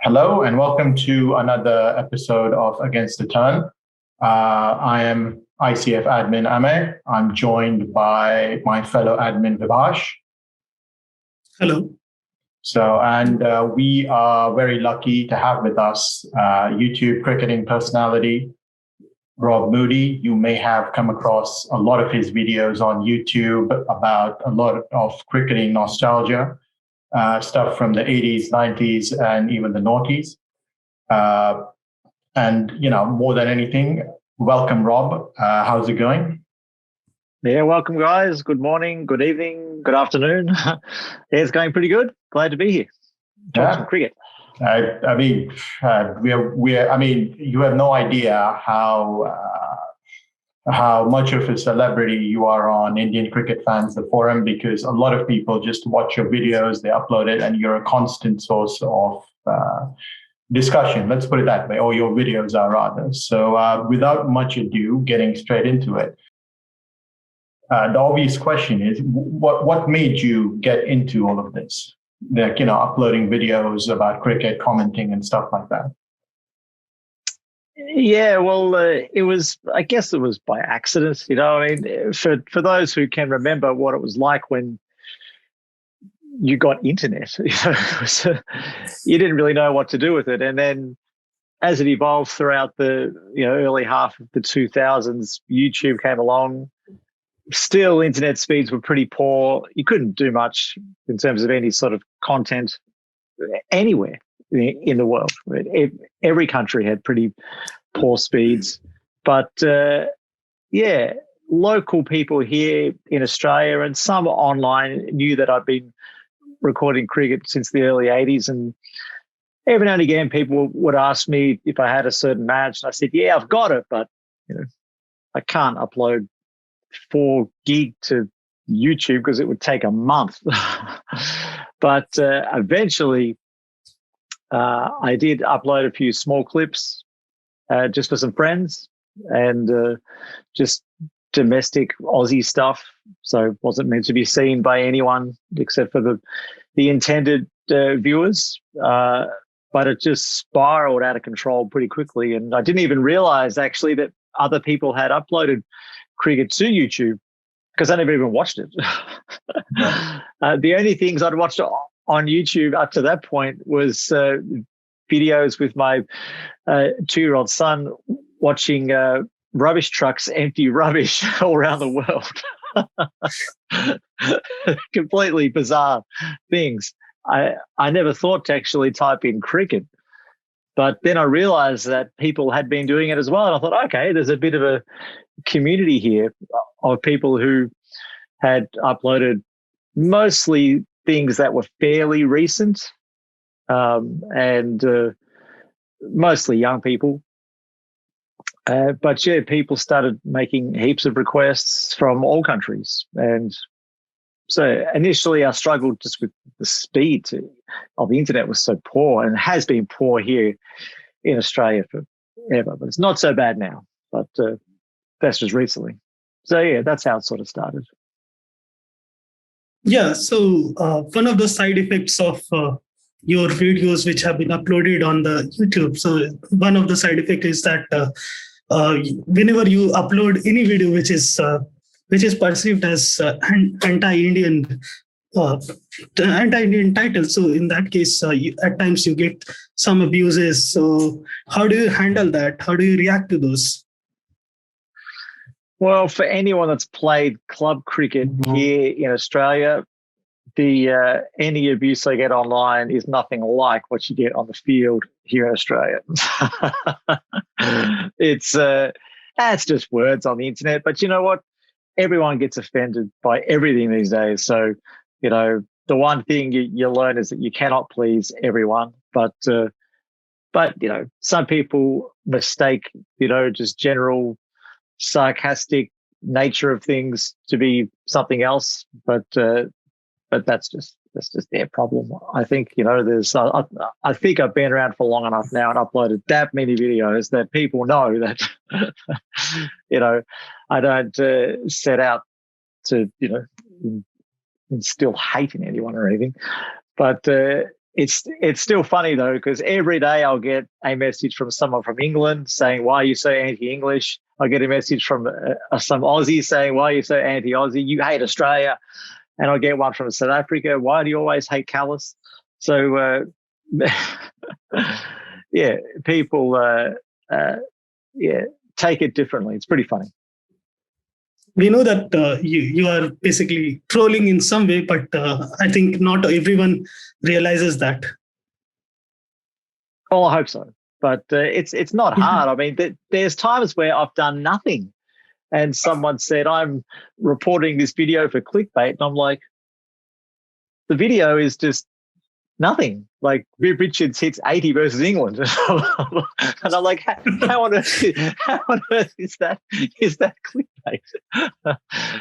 Hello and welcome to another episode of Against the Turn. I am ICF admin Ame. I'm joined by my fellow admin Vibhash. Hello. We are very lucky to have with us YouTube cricketing personality Rob Moody. You may have come across a lot of his videos on YouTube about a lot of cricketing nostalgia. Stuff from the 80s, 90s, and even the noughties. More than anything, welcome, Rob. How's it going? Yeah, welcome, guys. Good morning, good evening, good afternoon. It's going pretty good. Glad to be here. Talk some cricket. You have no idea how much of a celebrity you are on Indian Cricket Fans, the forum, because a lot of people just watch your videos, they upload it, and you're a constant source of discussion. Let's put it that way, or your videos are rather. So without much ado, getting straight into it, the obvious question is, what made you get into all of this? Like, uploading videos about cricket, commenting and stuff like that. Yeah, well, I guess it was by accident. For those who can remember what it was like when you got internet, you didn't really know what to do with it. And then as it evolved throughout the early half of the 2000s, YouTube came along. Still, internet speeds were pretty poor. You couldn't do much in terms of any sort of content anywhere in the world. Every country had pretty poor speeds, but local people here in Australia and some online knew that I'd been recording cricket since the early 80s, and every now and again people would ask me if I had a certain match, and I said, yeah, I've got it, but I can't upload 4 gig to YouTube because it would take a month. But eventually I did upload a few small clips just for some friends and just domestic Aussie stuff. So it wasn't meant to be seen by anyone except for the intended viewers. But it just spiraled out of control pretty quickly. And I didn't even realize actually that other people had uploaded cricket to YouTube because I never even watched it. The only things I'd watched on YouTube up to that point was videos with my 2-year-old son watching rubbish trucks empty rubbish all around the world. Completely bizarre things. I never thought to actually type in cricket, but then I realized that people had been doing it as well. And I thought, okay, there's a bit of a community here of people who had uploaded mostly things that were fairly recent, and mostly young people. But yeah, people started making heaps of requests from all countries. And so initially I struggled just with the speed of the internet was so poor, and has been poor here in Australia forever, but it's not so bad now. But that's just recently. So yeah, that's how it sort of started. Yeah, so one of the side effects of your videos which have been uploaded on the YouTube, so one of the side effects is that whenever you upload any video which is perceived as anti-Indian title, so in that case, at times you get some abuses. So how do you handle that? How do you react to those? Well, for anyone that's played club cricket here in Australia, the any abuse I get online is nothing like what you get on the field here in Australia. It's just words on the internet, but you know what? Everyone gets offended by everything these days. So, the one thing you learn is that you cannot please everyone, but some people mistake, just general sarcastic nature of things to be something else, but that's just their problem. I think I think I've been around for long enough now and uploaded that many videos that people know that I don't set out to instill hate in anyone or anything, but it's still funny though, because every day I'll get a message from someone from England saying, "Why are you so anti-English?" I get a message from some Aussie saying, "Why are you so anti-Aussie? You hate Australia." And I'll get one from South Africa. "Why do you always hate colours?" So yeah, people take it differently. It's pretty funny. We know that you are basically trolling in some way, but I think not everyone realizes that. Oh, I hope so. But it's not hard. I mean, there's times where I've done nothing, and someone said, "I'm reporting this video for clickbait," and I'm like, the video is just nothing. Like Viv Richards hits 80 versus England, and I'm like, how on earth is that clickbait?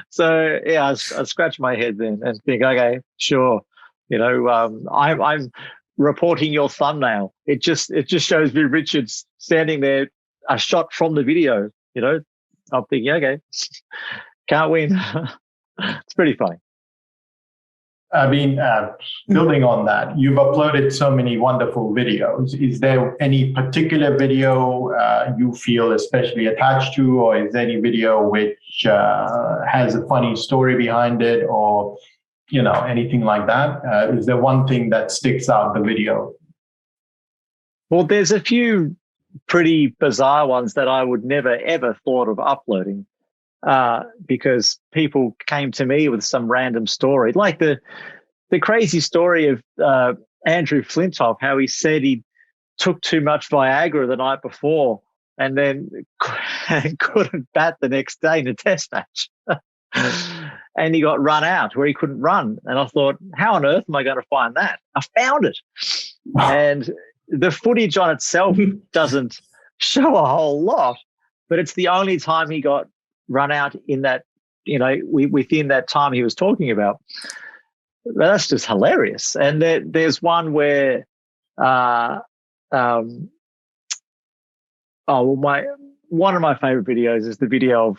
So yeah, I scratch my head then and think, okay, sure, I'm reporting your thumbnail. It just shows Viv Richards standing there, a shot from the video. I'm thinking, okay, can't win. It's pretty funny. I mean, building on that, you've uploaded so many wonderful videos. Is there any particular video you feel especially attached to, or is there any video which has a funny story behind it, or anything like that? Is there one thing that sticks out the video? Well, there's a few pretty bizarre ones that I would never ever thought of uploading. Because people came to me with some random story, like the crazy story of Andrew Flintoff, how he said he took too much Viagra the night before and then couldn't bat the next day in a test match. And he got run out where he couldn't run. And I thought, how on earth am I going to find that? I found it. And the footage on itself doesn't show a whole lot, but it's the only time he got run out in that, within that time he was talking about. But that's just hilarious. And there's one where, one of my favorite videos is the video of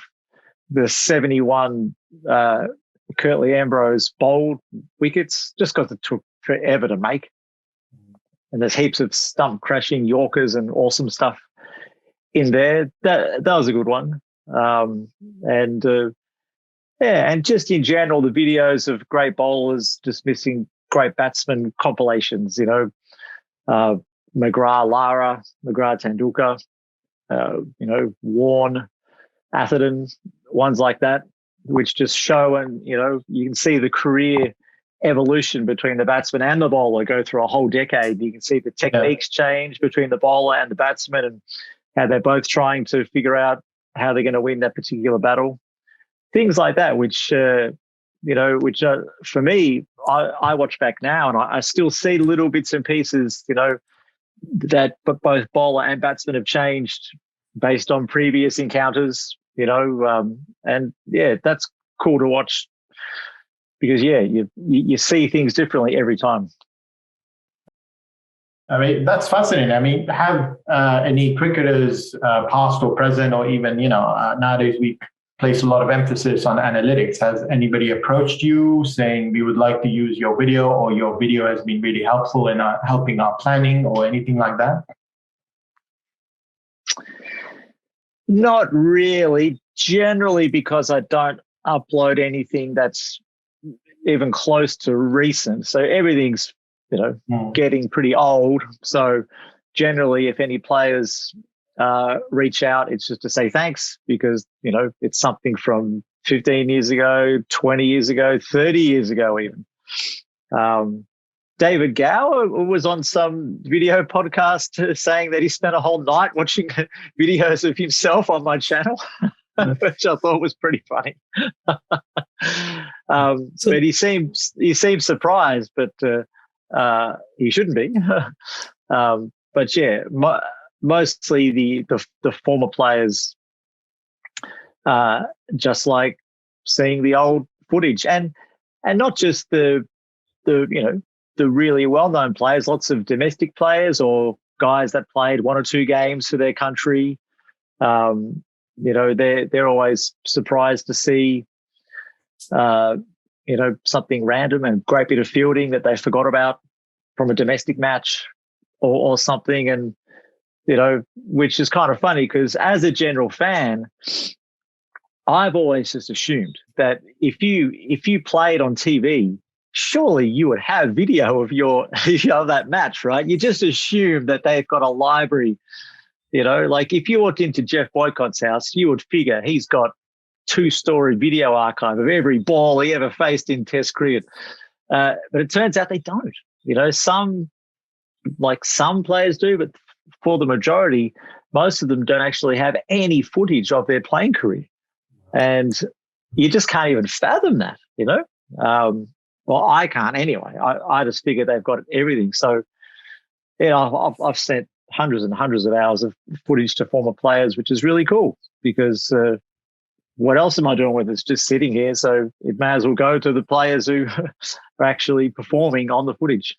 the 71 Curtly Ambrose bowled wickets, just because it took forever to make. And there's heaps of stump crashing Yorkers and awesome stuff in there. That was a good one. And just in general, the videos of great bowlers dismissing great batsmen compilations, McGrath Lara, McGrath Tendulkar, Warne, Atherton, ones like that, which just show, and you can see the career evolution between the batsman and the bowler go through a whole decade. You can see the techniques change between the bowler and the batsman, and how they're both trying to figure out how they're going to win that particular battle. Things like that, which for me, I watch back now and I still see little bits and pieces, that both bowler and batsman have changed based on previous encounters, and yeah, that's cool to watch because, yeah, you see things differently every time. I mean, that's fascinating. I mean, have any cricketers, past or present, or even, nowadays we place a lot of emphasis on analytics. Has anybody approached you saying we would like to use your video, or your video has been really helpful in helping our planning, or anything like that? Not really. Generally, because I don't upload anything that's even close to recent. So everything's, getting pretty old. So generally, if any players reach out, it's just to say thanks, because, it's something from 15 years ago, 20 years ago, 30 years ago even. David Gower was on some video podcast saying that he spent a whole night watching videos of himself on my channel, which I thought was pretty funny. But he seems surprised, but he shouldn't be. But yeah, mostly the former players just like seeing the old footage, and not just the really well-known players, lots of domestic players or guys that played one or two games for their country. They're always surprised to see something random and great bit of fielding that they forgot about. from a domestic match or something, and which is kind of funny because as a general fan, I've always just assumed that if you played on TV, surely you would have video of of that match, right? You just assume that they've got a library, like if you walked into Jeff Boycott's house, you would figure he's got 2-story video archive of every ball he ever faced in Test cricket. But it turns out they don't. Some players do, but for the majority, most of them don't actually have any footage of their playing career. And you just can't even fathom that, well, I can't anyway. I just figure they've got everything. So, I've sent hundreds and hundreds of hours of footage to former players, which is really cool because what else am I doing with it? It's just sitting here. So it may as well go to the players who are actually performing on the footage.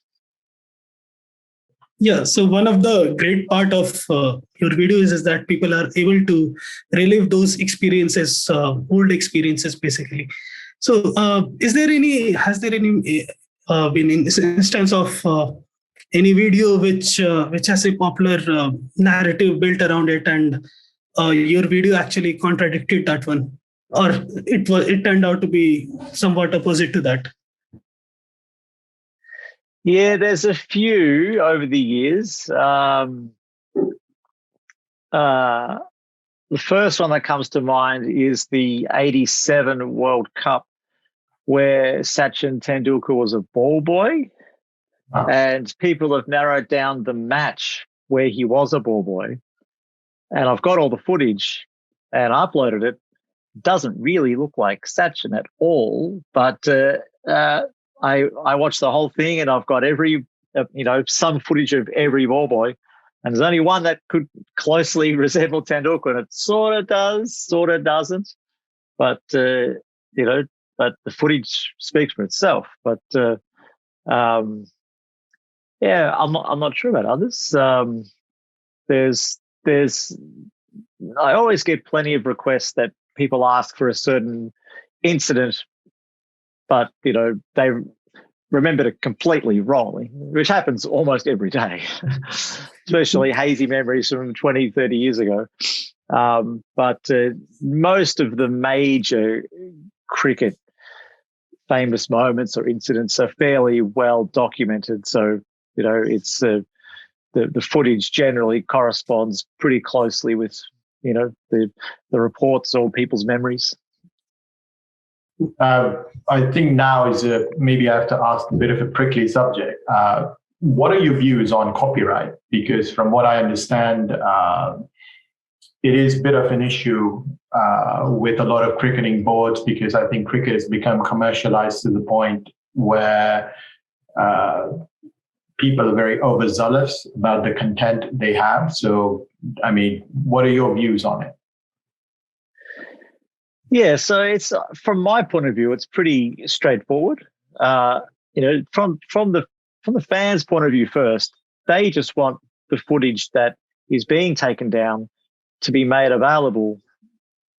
Yeah, so one of the great part of your videos is that people are able to relive those experiences, old experiences, basically. So, has there any been in this instance of any video which has a popular narrative built around it, and your video actually contradicted that one, or it turned out to be somewhat opposite to that? Yeah, there's a few over the years. The first one that comes to mind is the 87 World Cup, where Sachin Tendulkar was a ball boy. Wow. And people have narrowed down the match where he was a ball boy. And I've got all the footage and uploaded it. Doesn't really look like Sachin at all, but I watched the whole thing, and I've got every, some footage of every ball boy, and there's only one that could closely resemble Tendulkar, and it sort of does, sort of doesn't, but but the footage speaks for itself. But I'm not sure about others. I always get plenty of requests that people ask for a certain incident, but they remembered it completely wrongly, which happens almost every day, especially hazy memories from 20, 30 years ago. But most of the major cricket famous moments or incidents are fairly well documented. So, it's the footage generally corresponds pretty closely with, the reports or people's memories. I think now is maybe I have to ask a bit of a prickly subject. What are your views on copyright? Because from what I understand, it is a bit of an issue with a lot of cricketing boards, because I think cricket has become commercialized to the point where people are very overzealous about the content they have. So, I mean, what are your views on it? Yeah, so it's from my point of view, it's pretty straightforward. From the fans' point of view first, they just want the footage that is being taken down to be made available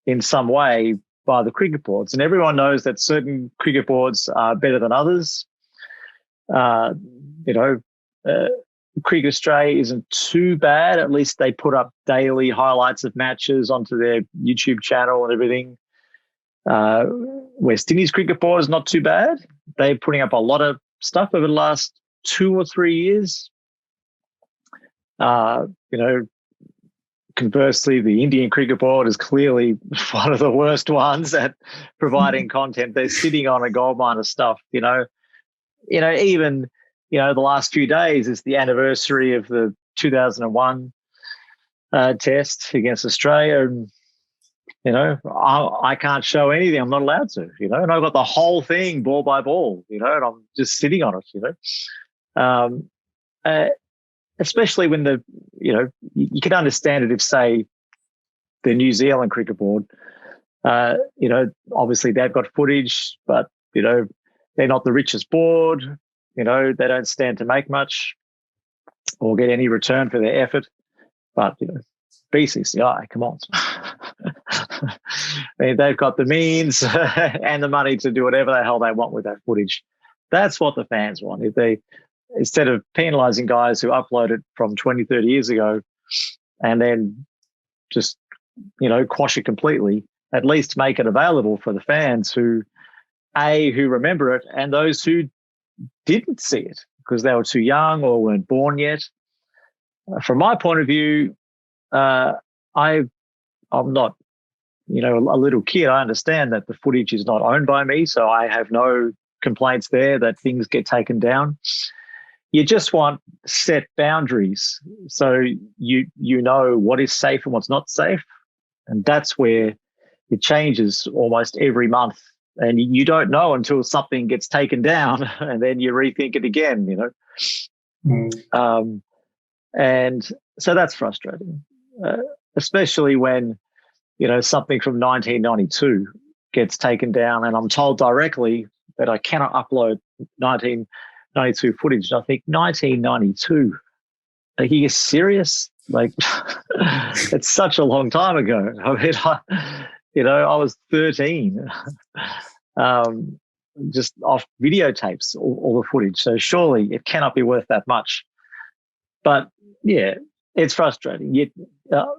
in some way by the cricket boards. And everyone knows that certain cricket boards are better than others. Cricket Australia isn't too bad. At least they put up daily highlights of matches onto their YouTube channel and everything. West Indies Cricket Board is not too bad. They're putting up a lot of stuff over the last 2 or 3 years. Conversely, the Indian Cricket Board is clearly one of the worst ones at providing content. They're sitting on a goldmine of stuff. Even the last few days is the anniversary of the 2001 test against Australia, and I can't show anything. I'm not allowed to, and I've got the whole thing ball by ball, and I'm just sitting on it, especially when you can understand it if, say, the New Zealand Cricket Board, obviously they've got footage, but, they're not the richest board, they don't stand to make much or get any return for their effort. But, BCCI, come on. I mean, they've got the means and the money to do whatever the hell they want with that footage. That's what the fans want. If they instead of penalising guys who uploaded from 20, 30 years ago and then just, quash it completely, at least make it available for the fans who remember it and those who didn't see it because they were too young or weren't born yet. From my point of view, I'm not, a little kid. I understand that the footage is not owned by me, so I have no complaints there that things get taken down. You just want set boundaries so you know what is safe and what's not safe. And that's where it changes almost every month. And you don't know until something gets taken down and then you rethink it again, And so that's frustrating, especially when, something from 1992 gets taken down and I'm told directly that I cannot upload 1992 footage. And I think 1992, are you serious? Like, it's such a long time ago. I mean, I was 13, just off videotapes, all the footage. So surely it cannot be worth that much. But yeah, it's frustrating.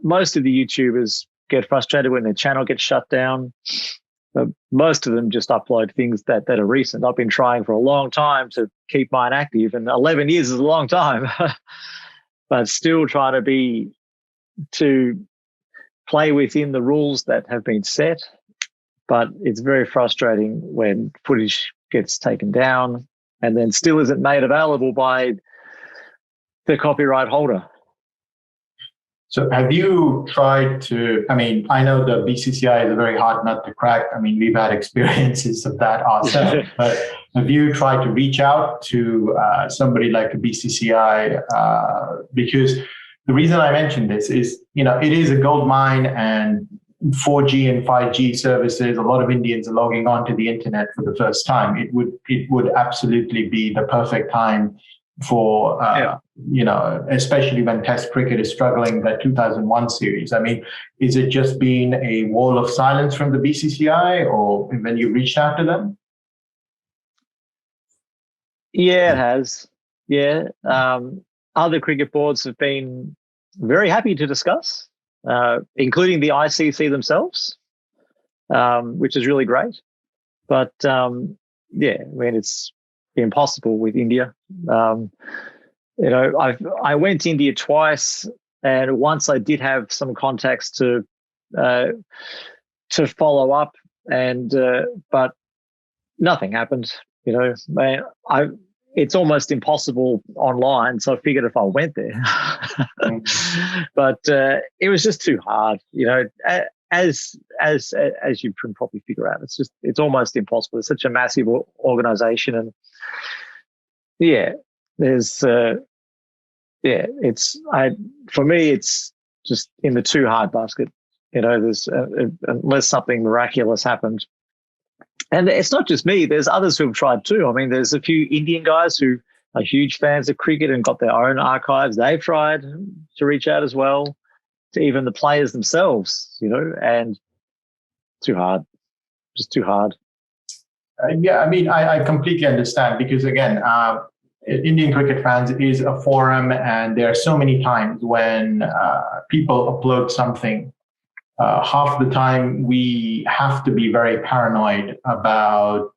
Most of the YouTubers get frustrated when their channel gets shut down. Most of them just upload things that are recent. I've been trying for a long time to keep mine active, and 11 years is a long time. But still try to play within the rules that have been set. But it's very frustrating when footage gets taken down and then still isn't made available by the copyright holder. So have you tried to, I know the BCCI is a very hard nut to crack. We've had experiences of that ourselves, but have you tried to reach out to somebody like a BCCI? Because the reason I mentioned this is, it is a gold mine, and 4G and 5G services, a lot of Indians are logging onto the internet for the first time. It would absolutely be the perfect time for, especially when Test cricket is struggling, that 2001 series. Is it just been a wall of silence from the BCCI, or when you reached out to them? Yeah, it has. Yeah. Other cricket boards have been very happy to discuss, including the ICC themselves, which is really great. But, it's impossible with India. I went to India twice, and once I did have some contacts to follow up, and but nothing happened. It's almost impossible online, so I figured if I went there, but it was just too hard. As you can probably figure out, it's almost impossible. It's such a massive organization, and for me, it's just in the too hard basket. There's unless something miraculous happened. And it's not just me. There's others who have tried too. There's a few Indian guys who are huge fans of cricket and got their own archives. They've tried to reach out as well to even the players themselves, and too hard, just too hard. I completely understand, because again, Indian Cricket Fans is a forum, and there are so many times when people upload something. Half the time we have to be very paranoid about,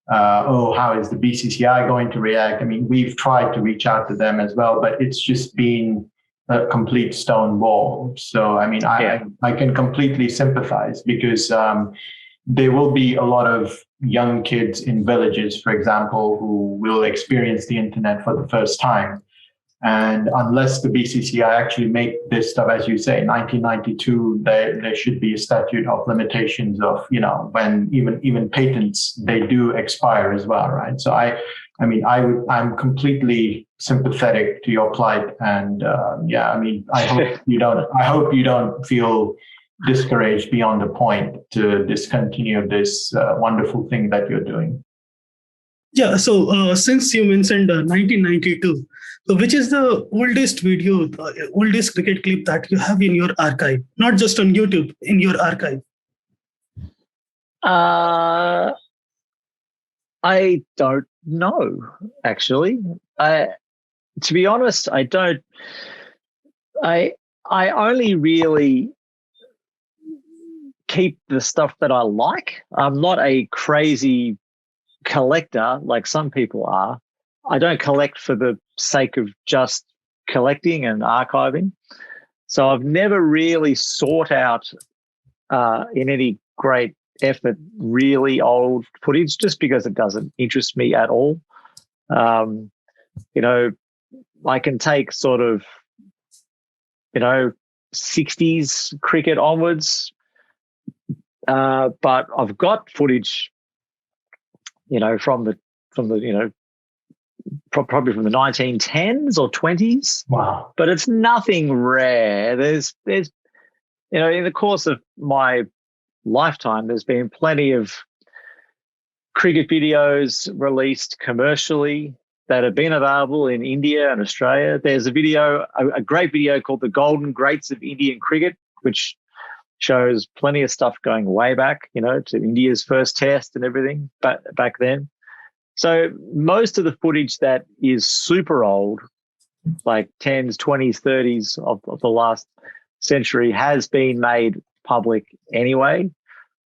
how is the BCCI going to react? We've tried to reach out to them as well, but it's just been a complete stone wall. So, I can completely sympathize, because there will be a lot of young kids in villages, for example, who will experience the internet for the first time. And unless the BCCI actually make this stuff, as you say, 1992, there should be a statute of limitations of, when even patents, they do expire as well, right? So I'm completely sympathetic to your plight, and I hope you don't feel discouraged beyond the point to discontinue this wonderful thing that you're doing. Yeah. So since you mentioned 1992, so which is the oldest video, oldest cricket clip that you have in your archive, not just on YouTube, in your archive? I don't know, actually. To be honest, I don't. I only really keep the stuff that I like. I'm not a crazy collector like some people are. I don't collect for the sake of just collecting and archiving. So I've never really sought out in any great effort really old footage just because it doesn't interest me at all. You know, I can take sort of, 60s cricket onwards, but I've got footage, from the probably from the 1910s or 20s. Wow. But it's nothing rare. There's in the course of my lifetime, there's been plenty of cricket videos released commercially that have been available in India and Australia. There's a great video called The Golden Greats of Indian Cricket, which shows plenty of stuff going way back, to India's first test and everything back then. So most of the footage that is super old, like 10s, 20s, 30s of the last century, has been made public anyway.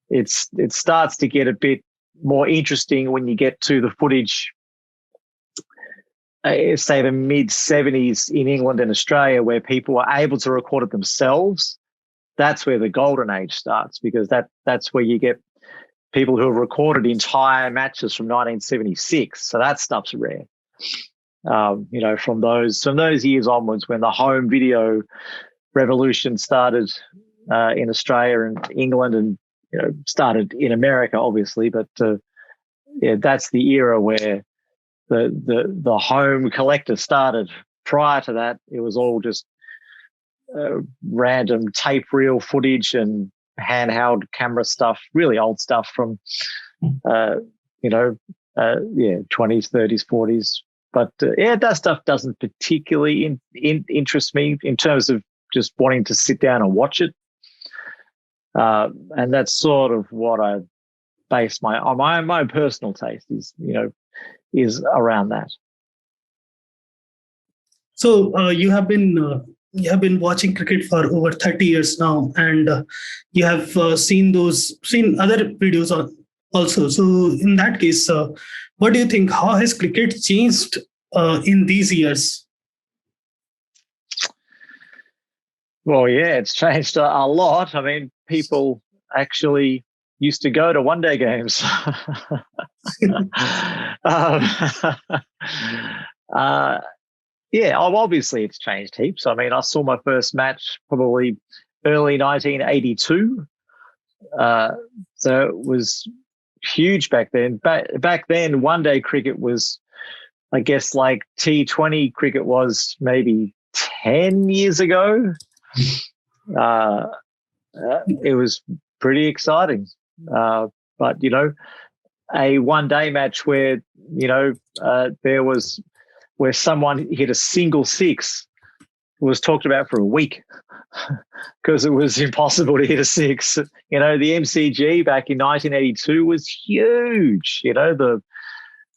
It starts to get a bit more interesting when you get to the footage, say the mid-70s in England and Australia, where people were able to record it themselves. That's where the golden age starts, because that's where you get people who have recorded entire matches from 1976. So that stuff's rare. From those years onwards, when the home video revolution started in Australia and England, and started in America, obviously, but that's the era where the home collector started. Prior to that, it was all just random tape reel footage and handheld camera stuff, really old stuff from 20s, 30s, 40s. But that stuff doesn't particularly interest me in terms of just wanting to sit down and watch it. And that's sort of what I base my personal taste is around that. So you have been watching cricket for over 30 years now, and you have seen other videos also. So in that case, what do you think? How has cricket changed in these years? Well, yeah, it's changed a lot. I mean, people actually used to go to one-day games. Obviously it's changed heaps. I mean, I saw my first match probably early 1982. So it was huge back then. Back then, one-day cricket was, I guess, like T20 cricket was maybe 10 years ago. It was pretty exciting. But, a one-day match where, where someone hit a single six was talked about for a week because it was impossible to hit a six. The MCG back in 1982 was huge. The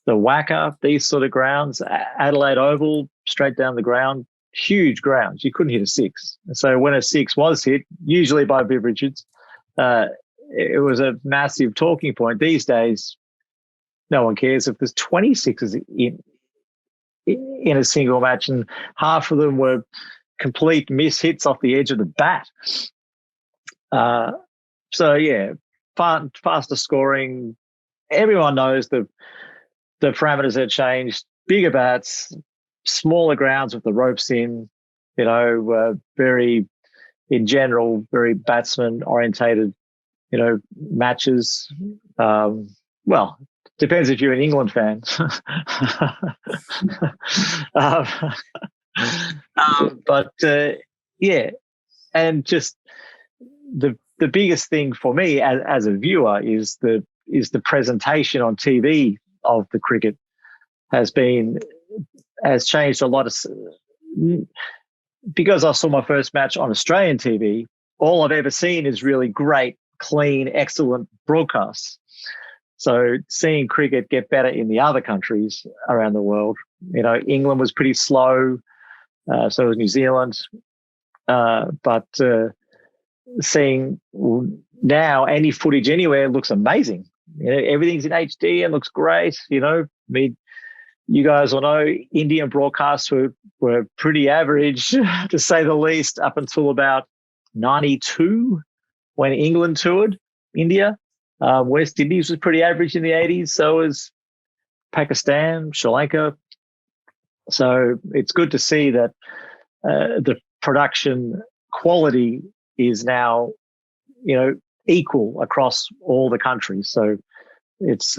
Wacker, these sort of grounds, Adelaide Oval, straight down the ground, huge grounds. You couldn't hit a six. So when a six was hit, usually by Viv Richards, it was a massive talking point. These days, no one cares if there's 26s in a single match, and half of them were complete miss hits off the edge of the bat. Faster scoring. Everyone knows the parameters have changed. Bigger bats, smaller grounds with the ropes in. Very, in general, very batsman orientated. Matches. Depends if you're an England fan. And just the biggest thing for me as a viewer is the presentation on TV of the cricket has changed a lot. Because I saw my first match on Australian TV, all I've ever seen is really great, clean, excellent broadcasts. So seeing cricket get better in the other countries around the world England was pretty slow, so was New Zealand. But seeing now any footage anywhere looks amazing. Everything's in HD and looks great. I mean, you guys will know Indian broadcasts were pretty average, to say the least, up until about 92 when England toured India. West Indies was pretty average in the 80s. So was Pakistan, Sri Lanka. So it's good to see that the production quality is now, equal across all the countries. So it's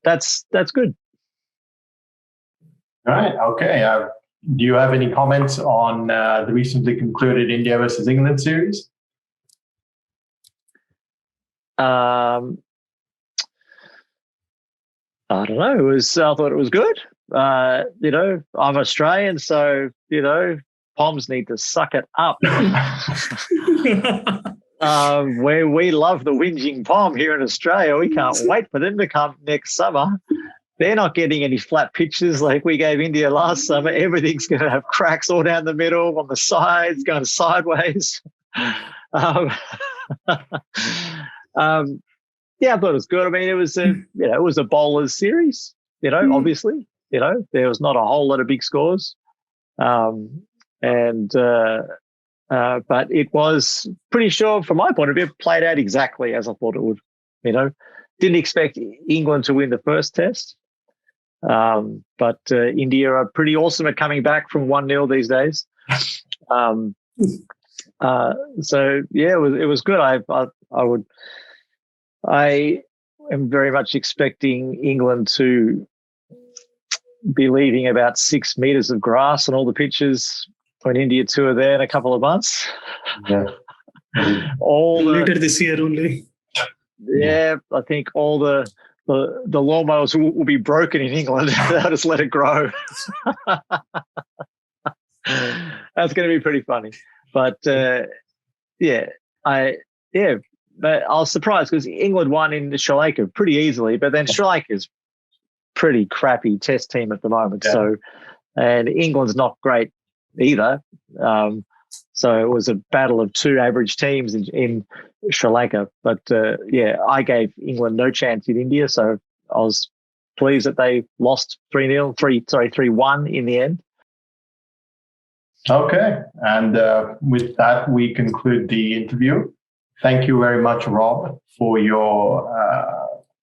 that's good. All right. Okay. Do you have any comments on the recently concluded India versus England series? I don't know. I thought it was good. I'm Australian, so Poms need to suck it up. Where we love the whinging Pom here in Australia, we can't wait for them to come next summer. They're not getting any flat pitches like we gave India last summer. Everything's going to have cracks all down the middle, on the sides, going sideways. Yeah, I thought it was good. I mean, it was a bowlers series. Obviously, there was not a whole lot of big scores, but it was pretty sure, from my point of view, played out exactly as I thought it would. Didn't expect England to win the first test. But India are pretty awesome at coming back from 1-0 these days. So yeah, it was good. I am very much expecting England to be leaving about 6 meters of grass on all the pitches when India tour there in a couple of months. Yeah. Later this year only. Yeah, I think all the lawnmowers will be broken in England. They'll just let it grow. That's going to be pretty funny. But but I was surprised because England won in Sri Lanka pretty easily, but then Sri Lanka's pretty crappy test team at the moment. Yeah. So, and England's not great either. So it was a battle of two average teams in Sri Lanka. But I gave England no chance in India. So I was pleased that they lost 3-1 in the end. Okay. And with that, we conclude the interview. Thank you very much, Rob, for your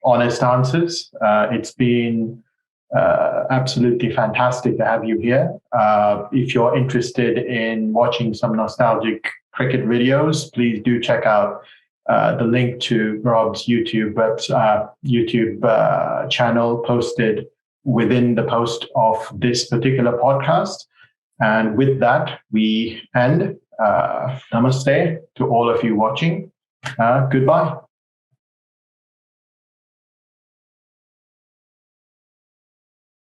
honest answers. It's been absolutely fantastic to have you here. If you're interested in watching some nostalgic cricket videos, please do check out the link to Rob's YouTube channel posted within the post of this particular podcast. And with that, we end. Namaste to all of you watching. Goodbye.